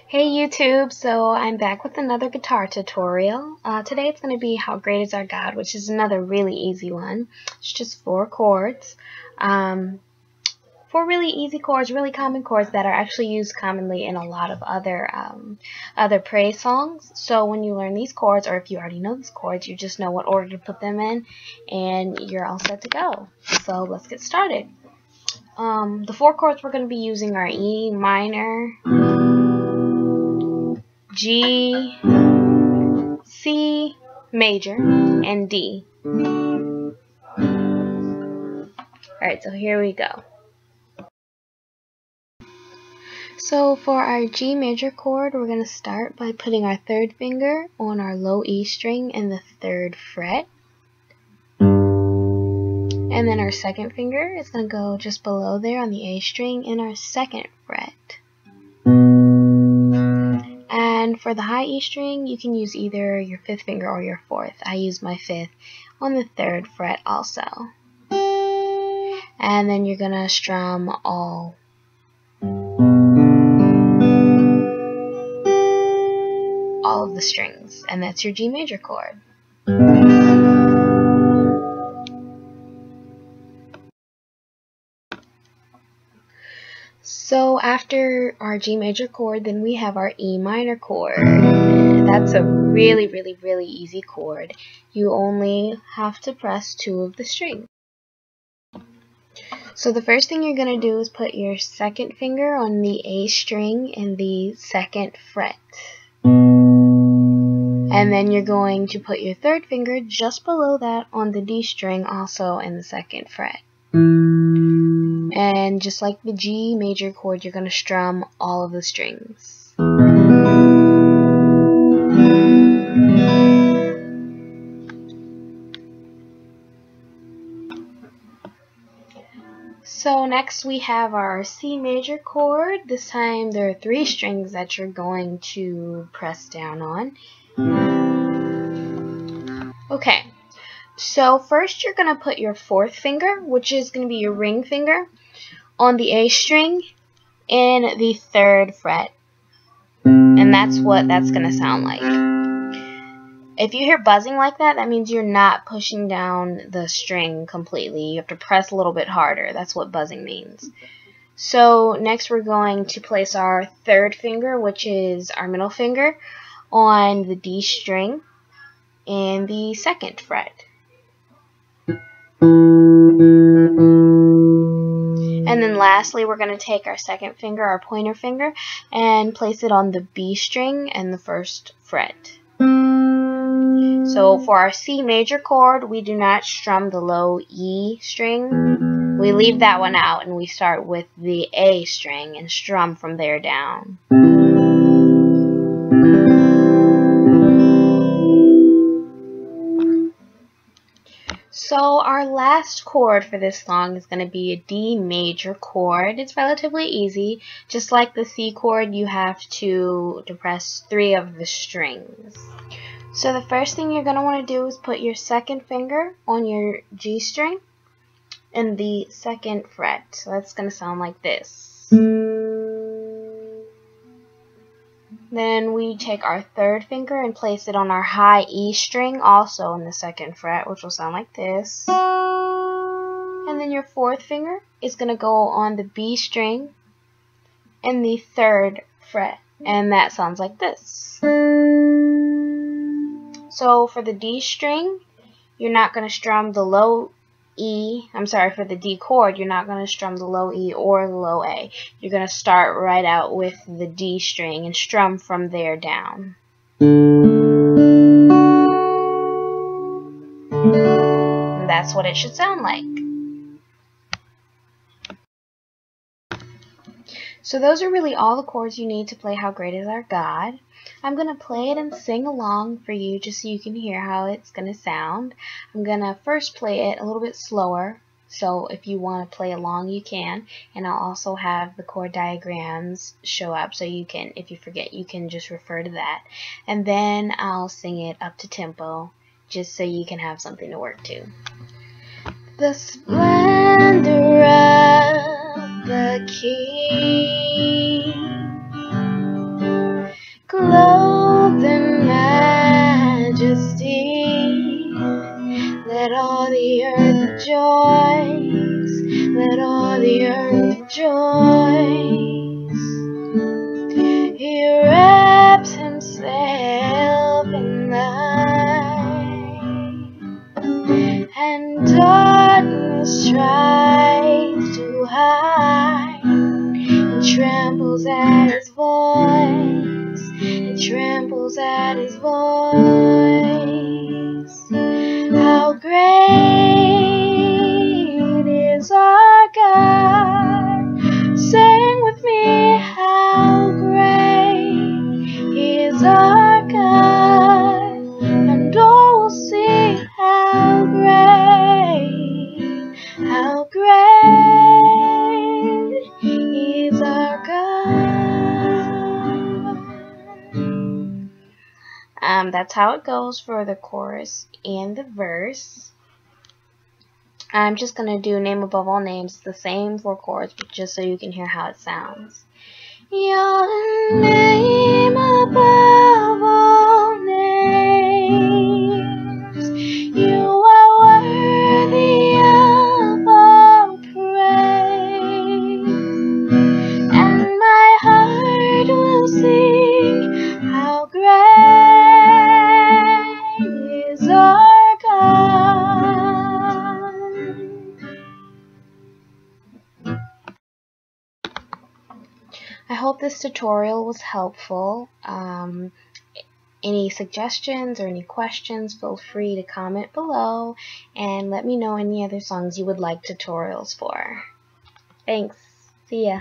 Hey YouTube, so I'm back with another guitar tutorial. Today it's going to be How Great Is Our God, which is another really easy one. It's just 4 chords. 4 really easy chords, really common chords that are actually used commonly in a lot of other praise songs. So when you learn these chords, or if you already know these chords, you just know what order to put them in and you're all set to go. So let's get started. The 4 chords we're going to be using are E minor, G, C major, and D. Alright, so here we go. So for our G major chord, we're going to start by putting our 3rd finger on our low E string in the 3rd fret. And then our 2nd finger is going to go just below there on the A string in our 2nd fret. And for the high E string, you can use either your 5th finger or your 4th. I use my 5th on the 3rd fret also. And then you're going to strum all of the strings, and that's your G major chord. So after our G major chord, then we have our E minor chord. That's a really easy chord. You only have to press 2 of the strings. So the first thing you're going to do is put your 2nd finger on the A string in the 2nd fret. And then you're going to put your 3rd finger just below that on the D string, also in the 2nd fret. And just like the G major chord, you're going to strum all of the strings. So next we have our C major chord. This time there are 3 strings that you're going to press down on. Okay, so first you're going to put your 4th finger, which is going to be your ring finger, on the A string in the 3rd fret. And that's what that's going to sound like. If you hear buzzing like that, that means you're not pushing down the string completely. You have to press a little bit harder. That's what buzzing means. So next we're going to place our 3rd finger, which is our middle finger, on the D string in the 2nd fret. And then lastly, we're going to take our 2nd finger, our pointer finger, and place it on the B string and the 1st fret. So for our C major chord, we do not strum the low E string. We leave that one out and we start with the A string and strum from there down. So our last chord for this song is going to be a D major chord. It's relatively easy. Just like the C chord, you have to press 3 of the strings. So the first thing you're going to want to do is put your 2nd finger on your G string in the 2nd fret. So that's going to sound like this. Then we take our 3rd finger and place it on our high E string, also in the 2nd fret, which will sound like this. And then your 4th finger is going to go on the B string in the 3rd fret, and that sounds like this. So for the D string, you're not going to strum the low E, for the D chord, you're not going to strum the low E or the low A. You're going to start right out with the D string and strum from there down. And that's what it should sound like. So those are really all the chords you need to play How Great Is Our God. I'm going to play it and sing along for you just so you can hear how it's going to sound. I'm going to first play it a little bit slower, so if you want to play along you can, and I'll also have the chord diagrams show up so you can, if you forget, you can just refer to that. And then I'll sing it up to tempo just so you can have something to work to. The splendor of the King the earth rejoice. Let all the earth rejoice. He wraps himself in light, and darkness tries to hide, and trembles at his voice, and trembles at his voice. How great is our God! Sing with me, how great is our God, and all will see how great is our God. That's how it goes for the chorus and the verse. I'm just going to do name above all names, the same 4 chords, but just so you can hear how it sounds. Your name above all names, you are worthy of all praise, and my heart will sing, how great is our God. I hope this tutorial was helpful. Any suggestions or any questions, feel free to comment below and let me know any other songs you would like tutorials for. Thanks. See ya.